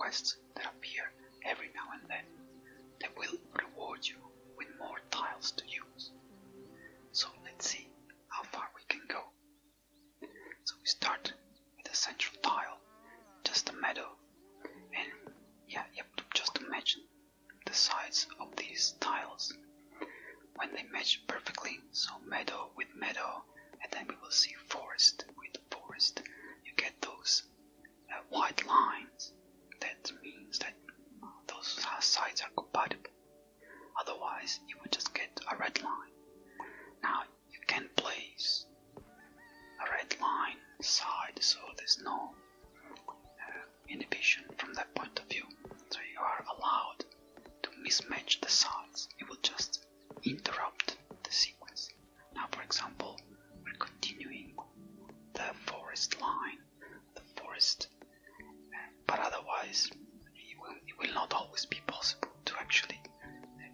quests that appear every now and then that will reward you with more tiles to use. So let's see how far we can go. So we start with a central tile, just a meadow, and yeah, you have to just imagine the sides of these tiles when they match perfectly. So meadow with meadow, and then we will see forest with forest. You get those white lines. That means that those sides are compatible. Otherwise, you would just get a red line. Now, you can place a red line side, so there's no inhibition from that point of view. So you are allowed to mismatch the sides. It will just interrupt the sequence. Now, for example, we're continuing the forest line, the forest, but otherwise it will not always be possible to actually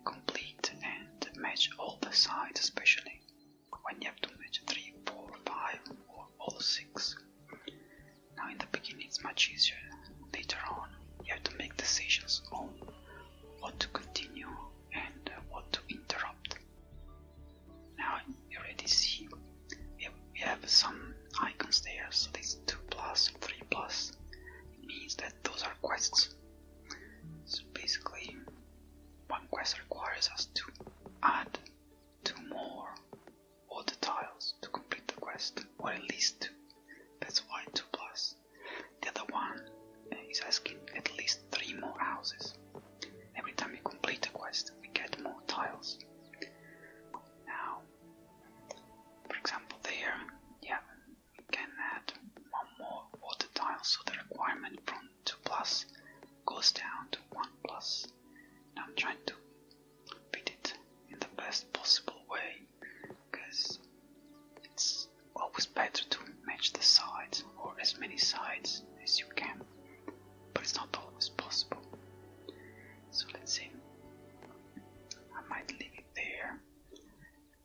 complete and match all the sides, especially when you have to match 3, 4, 5 or all 6. Now in the beginning it's much easier. Later on you have to make decisions on what to continue and what to interrupt. Now you already see we have some icons there, so this 2+, 3+, it means that those are quests. So basically one quest requires us to add 2 more water tiles to complete the quest, or at least 2. That's why 2+. The other one is asking at least 3 more houses. Every time we complete a quest, we get more tiles. Now, for example there, yeah, we can add 1 more water tile, so the requirement from 2+ goes down to 1+. Now I'm trying to fit it in the best possible way, because it's always better to match the sides, or as many sides as you can, but it's not always possible. So let's see, I might leave it there,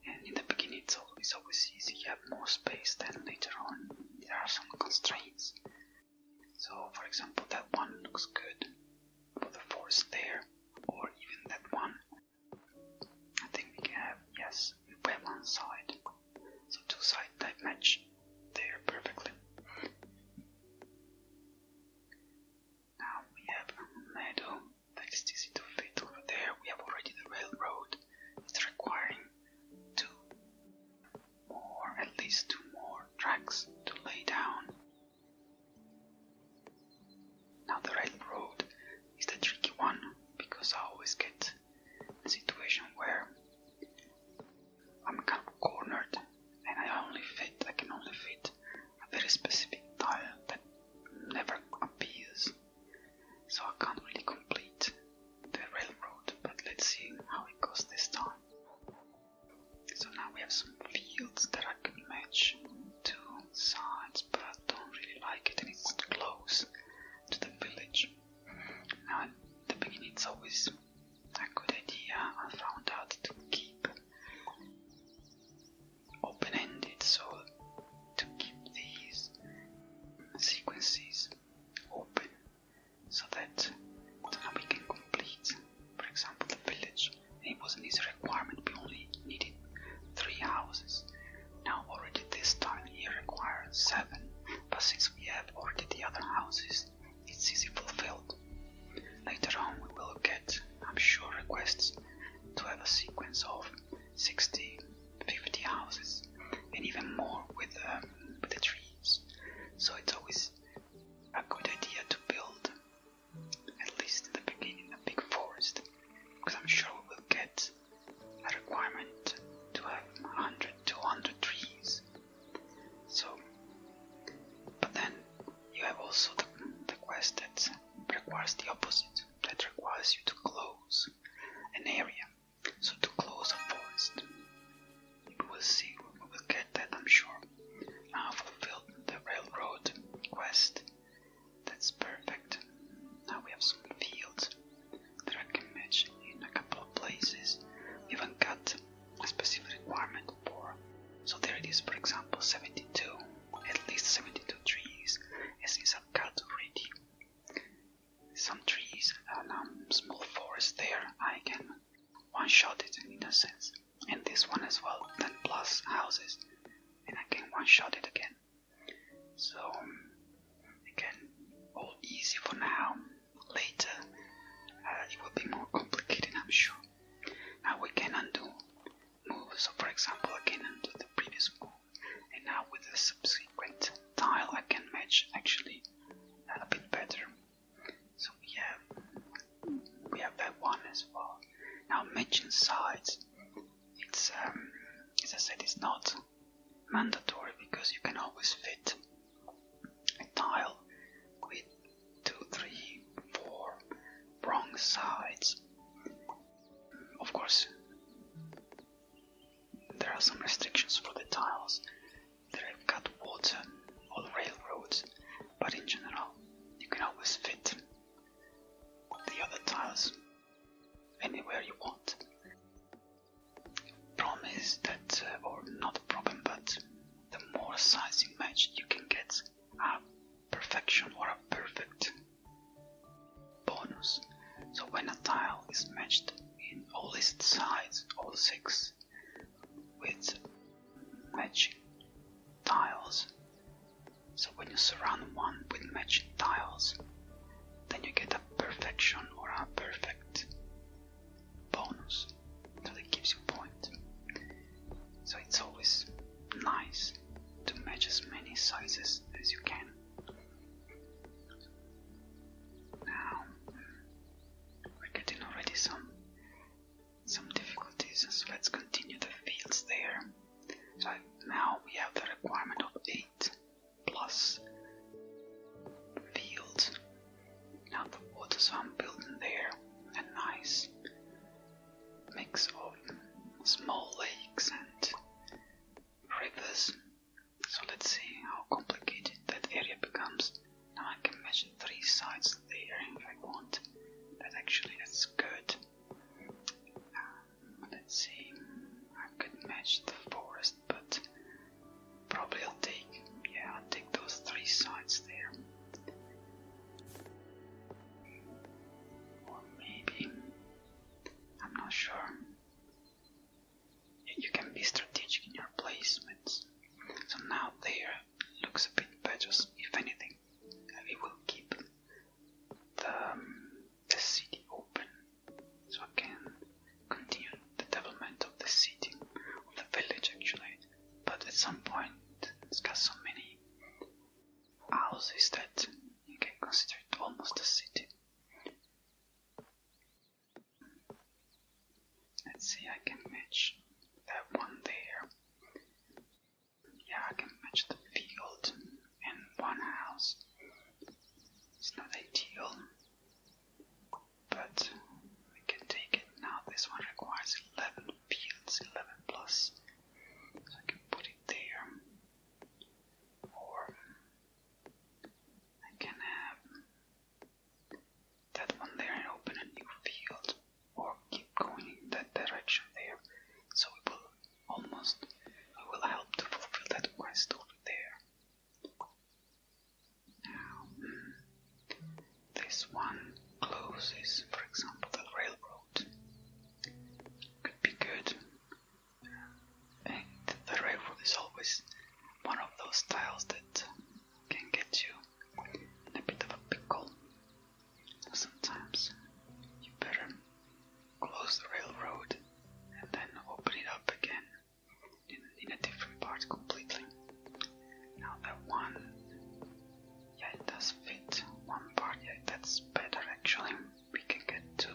and in the beginning it's always easy, you have more space, then later on there are some constraints. So for example that one looks good for the forest there, or even that one. I think we can have, yes, we have one side, so 2 sides that match there perfectly. Now we have a meadow that is easy to fit over there. We have already the railroad. It's requiring 2 more, at least 2 more tracks to lay down. Now the railroad is the tricky one, because I always get a situation where I'm kind of cornered and I can only fit a very specific tile that never appears, so I can't really complete the railroad. But let's see how it goes this time. So now we have some fields that I can match 2 sides, but I don't really like it, and it's close to the village. Now at the beginning it's always a good idea, I found out, to keep open-ended, so to keep these sequences open, so that now we can complete, for example, the village. It was an easy requirement, we only needed 3 houses. Now already this tile here requires 7, but since we have already the other houses, it's easy fulfilled. Later on we will get, I'm sure, requests to have a sequence of 60, 50 houses, and even more with the trees. So it's always a good idea to build, at least in the beginning, a big forest, because I'm sure we will get a requirement to have 100, 200 trees. So, but then you have also the quest that requires the opposite, that requires you to close an area, so to close a forest. We will see, we will get that, I'm sure. Now I've fulfilled the railroad quest, that's perfect. Now we have some fields that I can match in a couple of places. We haven't got a specific requirement for, so there it is, for example, 72, at least 72 trees, as is I've got already. Some one-shot it in a sense. And this one as well, 10 plus houses, and I can one-shot it again. So again, all easy for now. Later it will be more complicated, I'm sure. Now we can undo moves. So for example, I can undo the previous move, and now with the subsequent tile I can match actually a bit better. So we have that one as well. Now matching sides, it's as I said, it's not mandatory because you can always fit a tile with 2, 3, 4 wrong sides. Of course, there are some restrictions for the tiles. They've got water or railroads, but in general, you can always fit the other tiles anywhere you want. Problem is that, or not a problem, but the more sides you match, you can get a perfection or a perfect bonus. So when a tile is matched in all its sides, all 6, with matching tiles, so when you surround one with matching tiles, then you get a perfection or a perfect bonus, so that gives you point. So it's always nice to match as many sizes as you can. Now we're getting already some difficulties, so let's continue the fields there. So now we have the requirement of 8 plus fields. Now the water, so I'm building there a nice mix of small lakes and rivers. So let's see how complicated that area becomes. Now I can match 3 sides there if I want. That's good. Let's see, I could match the forest, but probably I'll take those 3 sides there. Or maybe, I'm not sure. You can be strategic in your placements. So now there looks a bit better. If anything, we will keep the city open, so I can continue the development of the city, of the village actually. But at some point, it's got so many houses that you can consider it almost a city. Let's see, I can match that one there. Yeah, I can match the field and one house. It's not ideal, but we can take it. Now this one requires 11 fields, 11 plus. So I can put it there. Or I can have that one there and open a new field. Or keep going in that direction there. So we will help to fulfill that quest over there. Now, this one closes, for example, the railroad. Could be good. And the railroad is always one of those tiles that can get you in a bit of a pickle. Sometimes you better close the railroad and then open it up again in a different part completely. Now that one, yeah, it does fit one part. Yeah, that's better actually. We can get to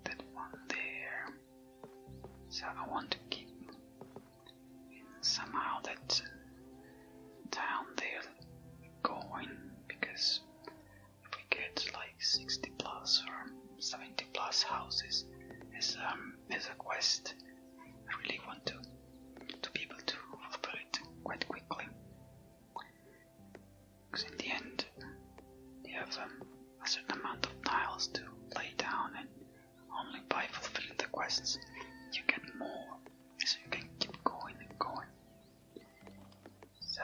that one there. So I want to keep somehow that town there going, because if we get like 60 plus or 70 plus houses as a quest, I really want to be able to fulfill it quite quickly. Because in the end, you have a certain amount of tiles to lay down, and only by fulfilling the quests you get more, so you can keep going and going. So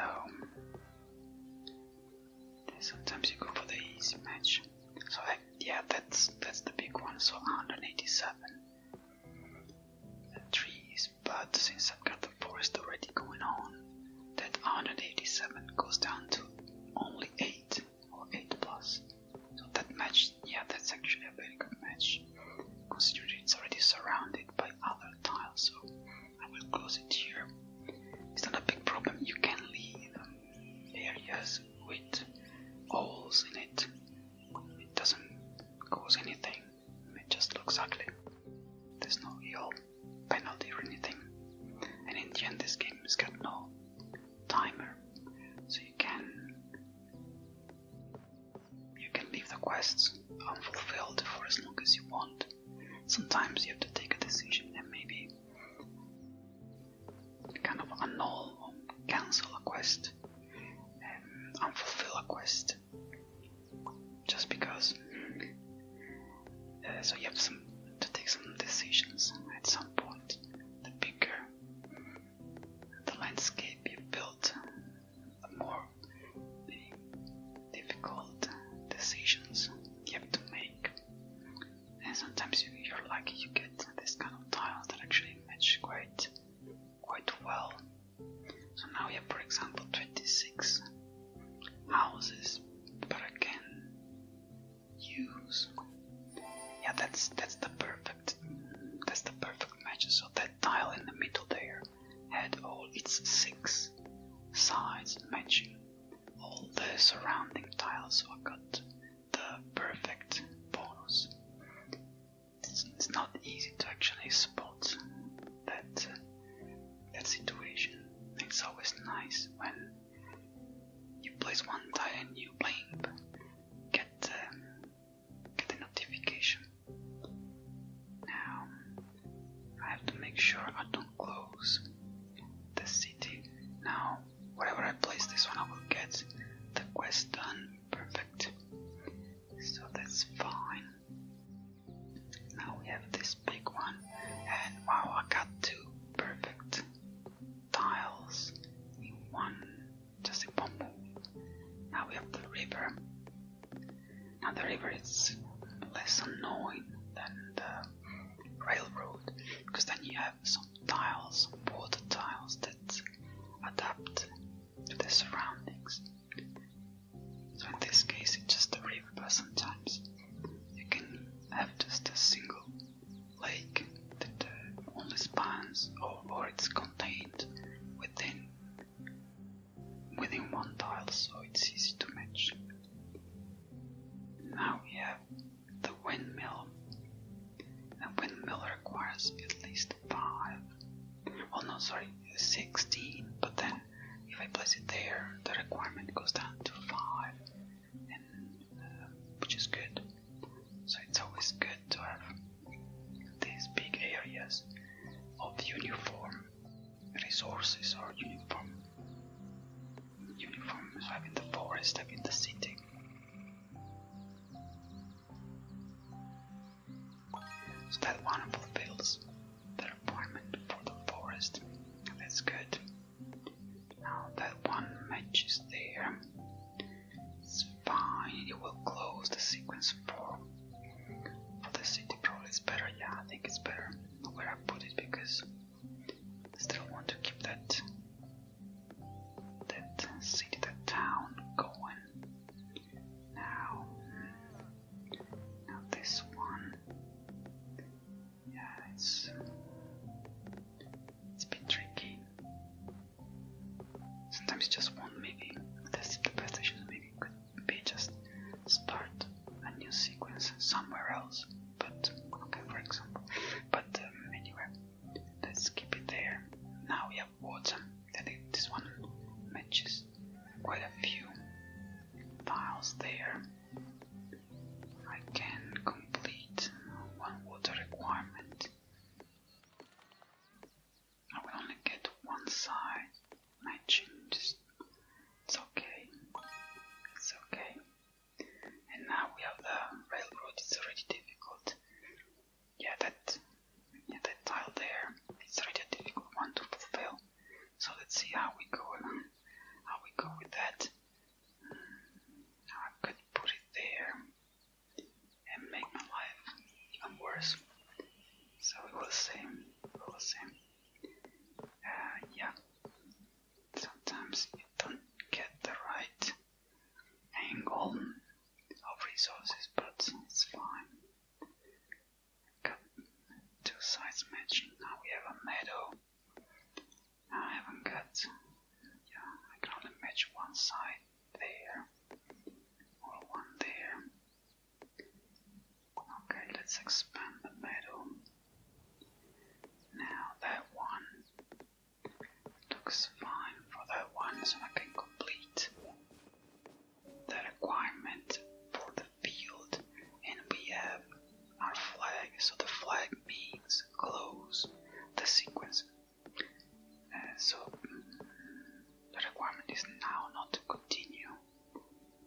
sometimes you go for the easy match. So yeah, that's the big one. So 187 trees, but since I've got the forest already going on, that 187 goes down to only 8 or 8 plus. So that match, yeah, that's actually a very good match, considering it's already surrounded by other tiles. So I will close it here. It's not a big problem. You can leave areas with holes in it. It doesn't cause anything. It just looks ugly. There's no real penalty or anything. And in the end, this game has got no timer, so you can leave the quests unfulfilled for as long as you want. Sometimes you have to take a decision and maybe kind of annul or cancel a quest, unfulfill a quest, just because. So you have to take some decisions at some point. The bigger the landscape you build, the more difficult decisions you have to make. And sometimes you're lucky, you get this kind of tiles that actually match quite well. So now we have, for example, 26 houses, but I can use. Yeah, that's the perfect match. So that tile in the middle there had all its 6 sides matching all the surrounding tiles, so I got the perfect bonus. It's not easy to actually spot that situation. It's always nice when you place one tile and you blink, get a notification. Now I have to make sure I don't close the city. Now wherever I place this one, I will get the quest done. Perfect. So that's fine. Now we have this big one, and wow, I got 2 perfect tiles in one move. Now we have the river. Now the river is less annoying than the railroad, because then you have some tiles, water tiles, that adapt to the surroundings. So in this case it's just a river, but sometimes you can have just a single lake that only spans, or it's contained within one tile, so it's easy to match. Now we have the windmill. The windmill requires at least 5. Well, no, sorry, 16. But then if I place it there, the requirement goes down to 5, and which is good. So it's always good to have these big areas of uniform resources, or uniform having the forest, having the city. So that one fulfills the requirement for the forest. That's good. Now that one matches there. It's fine. It will close the sequence for the city. Probably it's better. Yeah, I think it's better where I put it, because I still want to keep that city, that town going. Now this one. Yeah, it's a bit tricky. Sometimes just one, maybe the best decision maybe could be just start a new sequence somewhere else. But okay, for example. But anyway, let's keep it there. Now we have water. I think this one matches quite a few tiles there. I can complete one water requirement. I will only get one side matching. Just it's okay. It's okay. And now we have the railroad. It's already difficult. Yeah, that tile there. It's already a difficult one to fulfill. So let's see how we go with that. Now I could put it let's expand the meadow. Now that one looks fine for that one, so I can complete the requirement for the field. And we have our flag, so the flag means close the sequence. So the requirement is now not to continue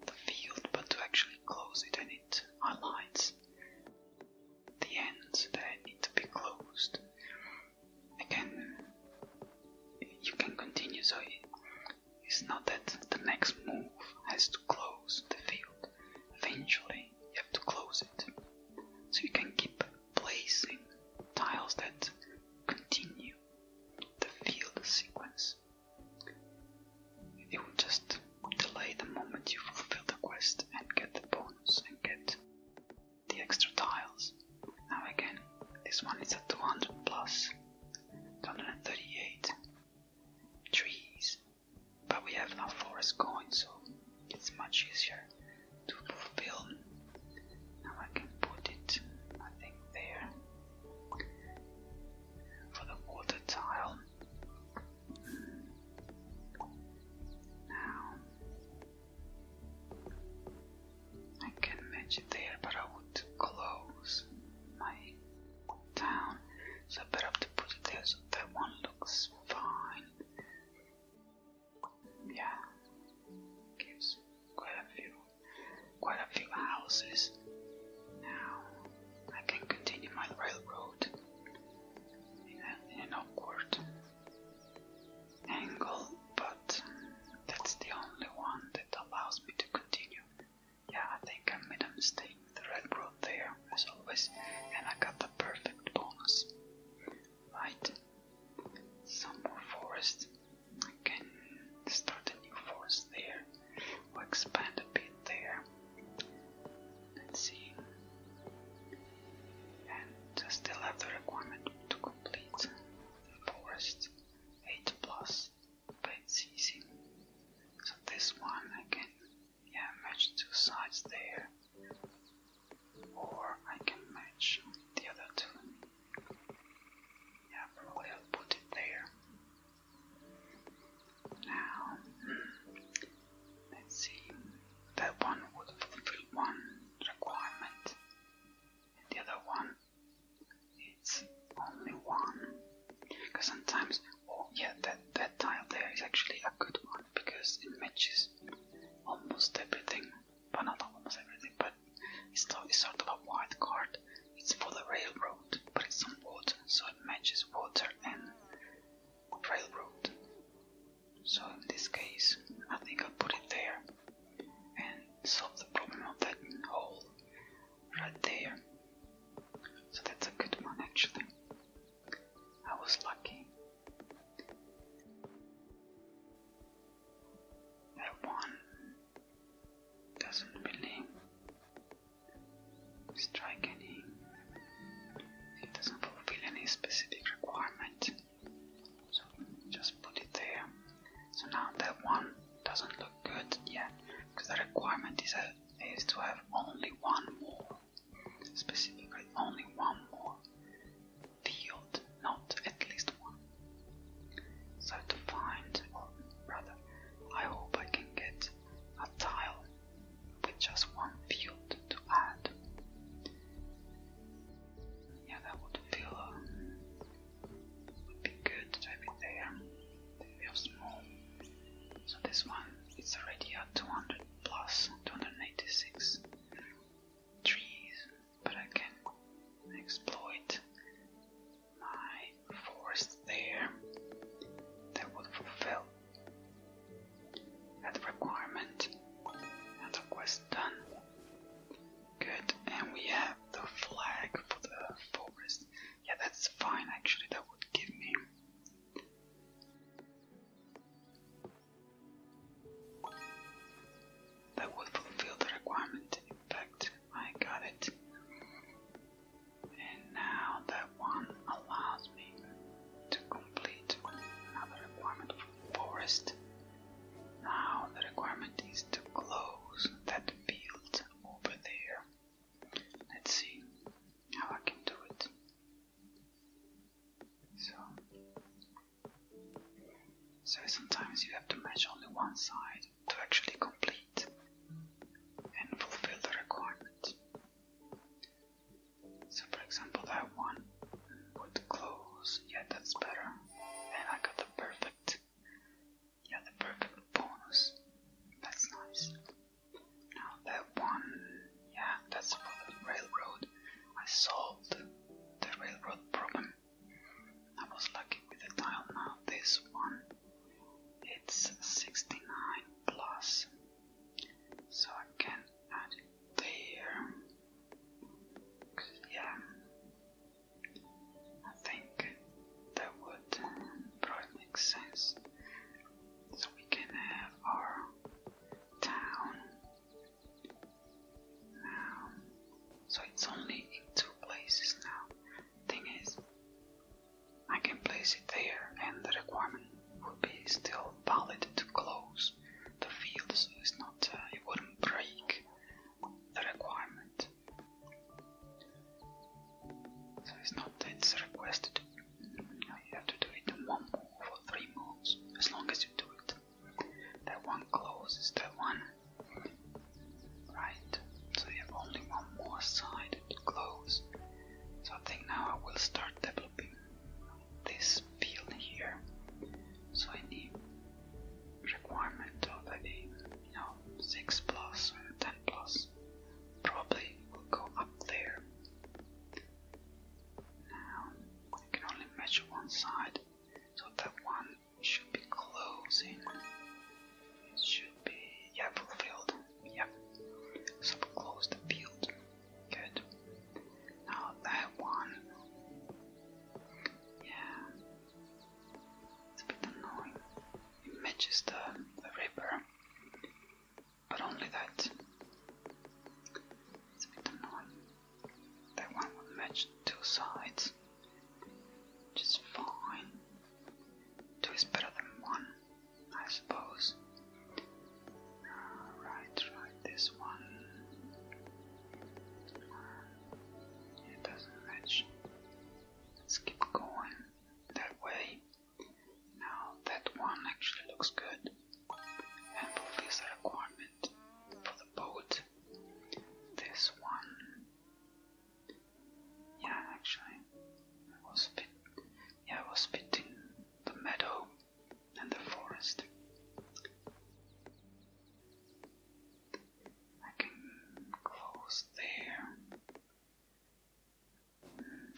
the field, but to actually close it, and it highlights the ends that need to be closed. Again, you can continue, so it's not that the next move has to close the field. Eventually, you have to close it. So you can keep placing tiles that continue the field sequence. It will just delay the moment you fulfill the quest and get the bonus and get the extra tiles. Now again, this one is at 200 plus, 238 trees, but we have now forest going, so it's much easier to fulfill. Now I can put it, I think, there for the water tile. Now I can match it there, but I would close my town, so I better have to put it there so that one looks fine. Yeah, gives quite a few houses. Now I can continue my railroad in an awkward angle, but that's the only one that allows me to continue. Yeah, I think I made a mistake with the red road there, as always, and I got the perfect bonus. Right, some more forest. I can start a new forest there, or expand a bit there. Let's see. And I still have the requirement to complete the forest 8 plus, but it's easy. So this one I can match two sides there, or I can match the other two. Yeah, probably I'll put it there. Now, let's see, that one would fulfill one requirement, and the other one, it's only one, because sometimes, that tile there is actually a good one, because it matches almost everything, but not almost everything, but it's sort of a wild card. It's for the railroad, but it's on water, so it matches water and railroad. So in this case, I think I'll put it there and solve the problem of that hole right there. So that's a good one, actually. I was lucky. That one doesn't really strike any, it doesn't fulfill any specific requirement, so just put it there. So now that one doesn't look good yet, because the requirement is to have only one more, specifically only one more field, not at least one. So I have to find, or rather, I hope I can get a tile with just one field to add. Yeah, that would feel would be good to have it there. They are small. So this one, it's already at 200 plus, 286. that one. Right, so you have only one more side to close. So I think now I will start developing this field here. So I need requirement of a 6 plus or 10 plus. Probably will go up there. Now I can only measure one side, so that one should be closing. It should be, yeah, fulfilled. Yep. So we'll close the field. Good. Now that one, yeah, it's a bit annoying. It matches the river, but only that. It's a bit annoying. That one would match two sides, which is fine. Two is better than one, I suppose. Right, this one. It doesn't match. Let's keep going that way. Now that one actually looks good and fulfills the requirement for the boat. This one, yeah, actually, it was fitting the meadow and the forest. I can close there.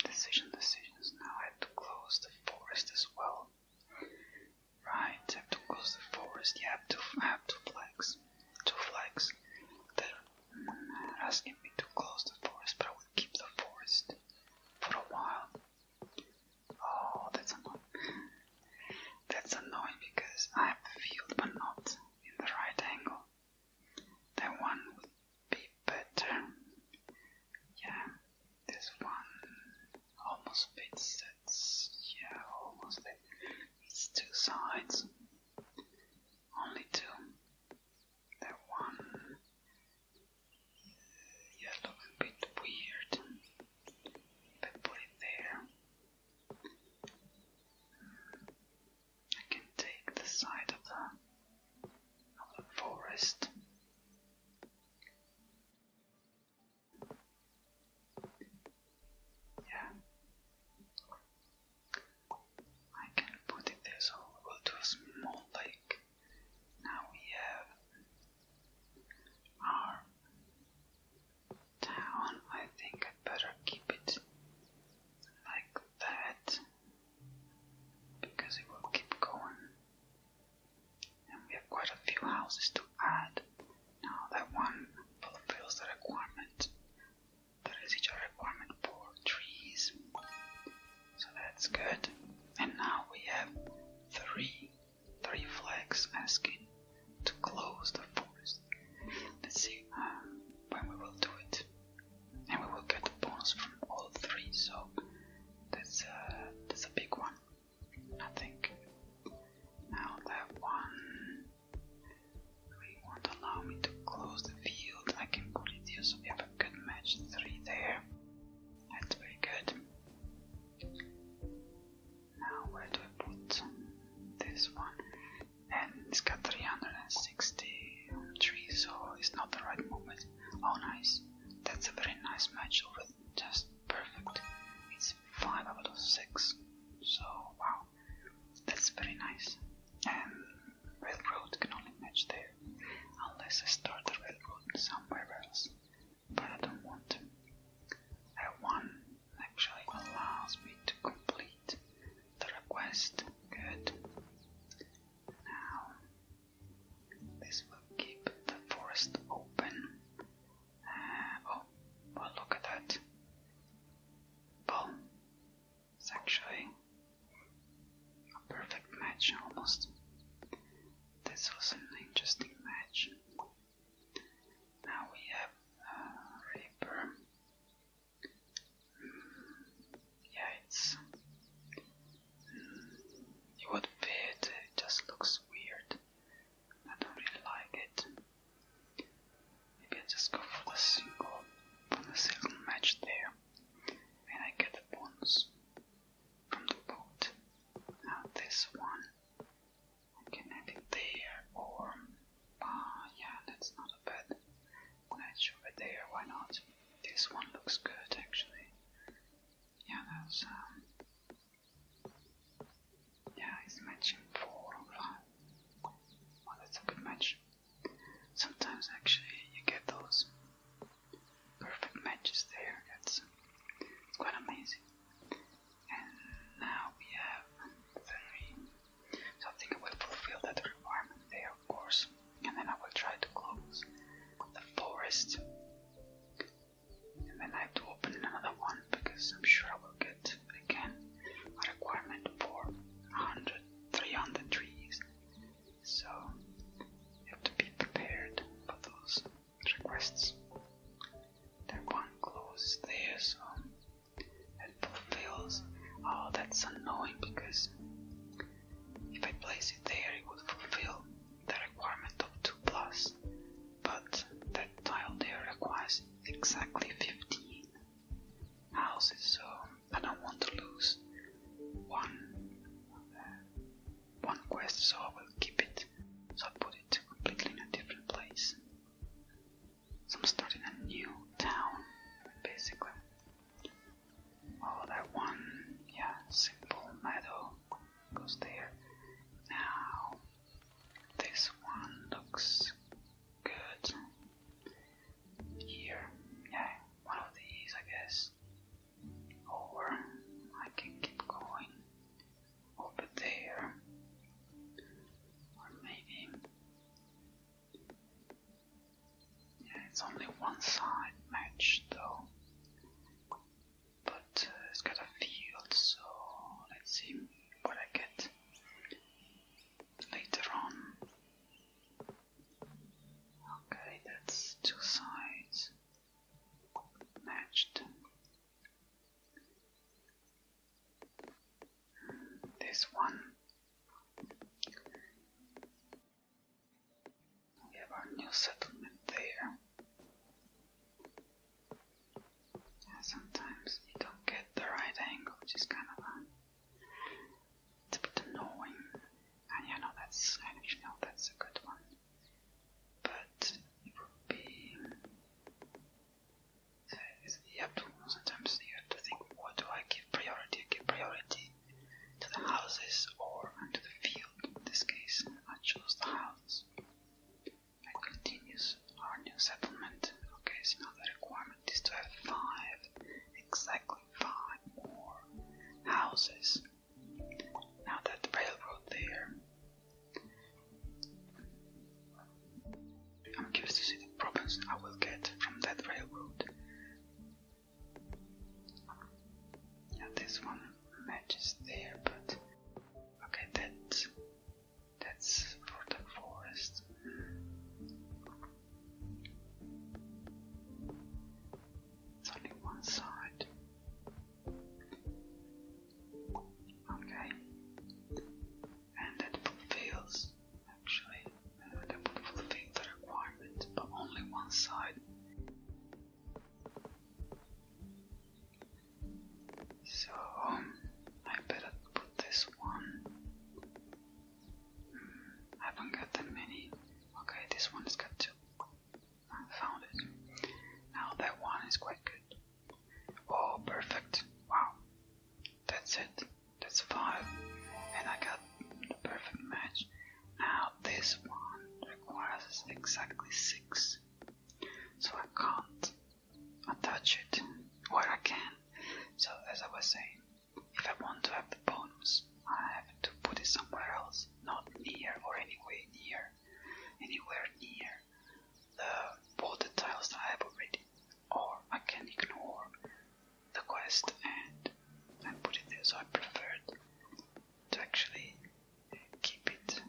Decisions. Now I have to close the forest as well. Right, I have to close the forest. Yeah, I have two flags. They're asking me to close the forest, but I will keep the forest for a while. Oh, that's annoying. That's annoying because I have the field, but not in the right angle. That one would be better. Yeah, this one almost fits. Yeah, almost there. It's two sides. Only two. That one, yeah, looks a bit weird. If I put it there, I can take the side of the forest. Yeah, I can put it there, so we'll do a small lake. Now we have our town. I think I'd better keep it like that, because it will keep going. And we have quite a few houses to add. Now that one fulfills the requirement. There is each requirement for trees. So that's good. And now we have three flags asking to close the forest. Let's see when we will do it. And we will get a bonus from all three, so that's a big one, I think. Now that one, we won't allow me to close the field. I can put it here, so we have a good match. 3 there. That's very good. Now where do I put this one? And it's got 360 trees, so it's not the right moment. Oh, nice. That's a very nice match already. Just perfect. It's 5 out of 6. So, wow. That's very nice. And railroad can only match there. Unless I start the railroad somewhere else. But I don't want to. That one actually allows me to complete the request. Good. Now, this will keep the forest open. Oh, well, look at that. Well, it's actually a perfect match almost. This was an interesting match. Now we have Reaper. Yeah, it's that's not a bad match over there, why not? This one looks good actually. Yeah, that's yeah, it's matching 4 or 5. Well, that's a good match. Sometimes actually you get those perfect matches there. That's quite amazing. And now we have 3. So I think I will fulfill that requirement there, of course. And then I will try to close the forest. And then I have to open another one because I'm sure I will get again a requirement for 300 trees. So you have to be prepared for those requests. That one closes there, so that fulfills. Oh, that's annoying because if I place it there, it would fulfill the requirement of 2+. But that tile there requires exactly 15 houses, so I don't want to lose one quest, so I will keep it. So I put it completely in a different place. So I'm starting a new town, basically. Oh, that one, yeah, simple meadow goes there. Now, this one looks good. Here, yeah, one of these, I guess. Or I can keep going over there. Or maybe, yeah, it's only one side match though. But it's got a field, so let's see what I get later on. Okay, that's 2 sides matched. This one, we have our new settlement there. Yeah, sometimes you don't get the right angle, which is kind of it's a bit annoying. And you know, that's that's a good one. But it would be, sometimes you have to think, what do I give priority? I give priority to the houses or to the field. In this case, I chose the houses. That continues our new settlement. Okay, so now the requirement is to have 5, exactly 5 more houses. Now that railroad there, I'm curious to see the problems I will get from that railroad. Yeah, this one matches there, but okay, that's for the forest. It's only one side. Okay, and that fulfills, actually, that would fulfill the requirement, but only one side. So I better put this one. I haven't got that many. Okay, this one has got 2. I found it. Now that one is quite good. Oh, perfect. Wow. That's it. That's 5. And I got the perfect match. Now this one requires exactly 6. So I can't attach it. Or I can. So as I was saying, if I want to have the bonus, I have to put it somewhere else, not near or anywhere near the water tiles that I have already. Or I can ignore the quest and put it there. So I preferred to actually keep it.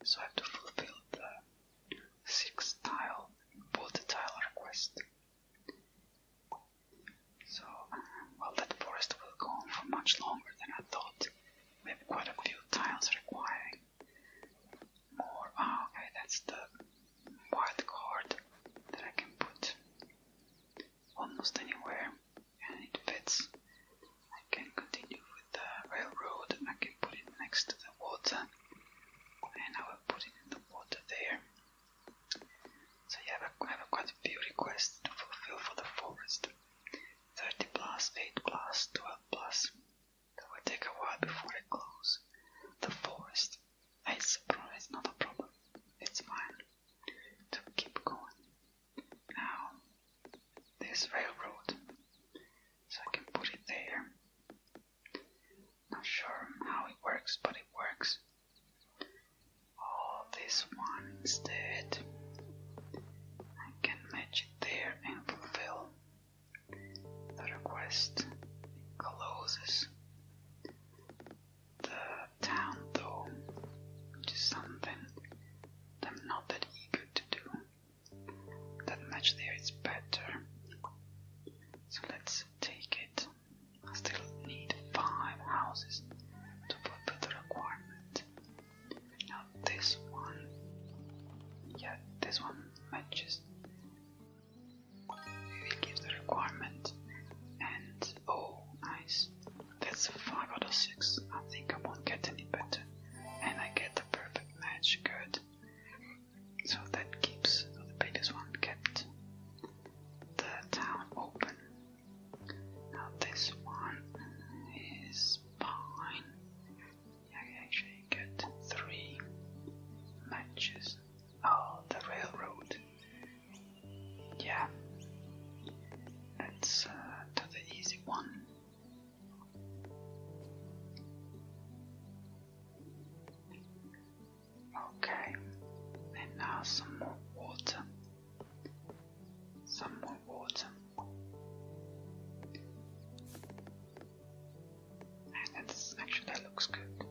So I have to fulfill the 6th tile, water tile request. So, well, that forest will go on for much longer than I thought. We have quite a few tiles requiring more. Oh, okay, that's the wild card that I can put almost anywhere, and it fits. I can continue with the railroad, and I can put it next to the water, and I will put it in the water there. this one matches. It gives the requirement, and oh, nice. That's a 5 out of 6. I think I won't get any better, and I get the perfect match. Good. So that keeps the previous one kept the town open. Now this one is fine. I actually get 3 matches. Oh, the railroad. Yeah. Let's do the easy one. Okay. And now some more water. Some more water. And that's actually, that looks good.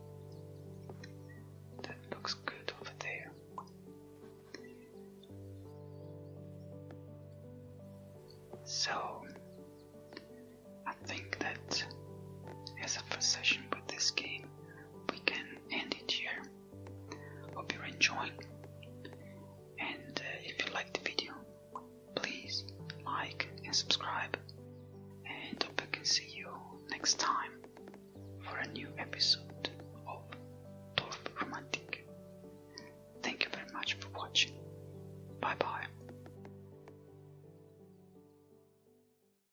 That looks good over there. So I think that as a first session with this game, we can end it here. Hope you're enjoying. And if you liked the video, please like and subscribe. And hope I can see you next time for a new episode of Dorfromantic. Thank you very much for watching. Bye bye.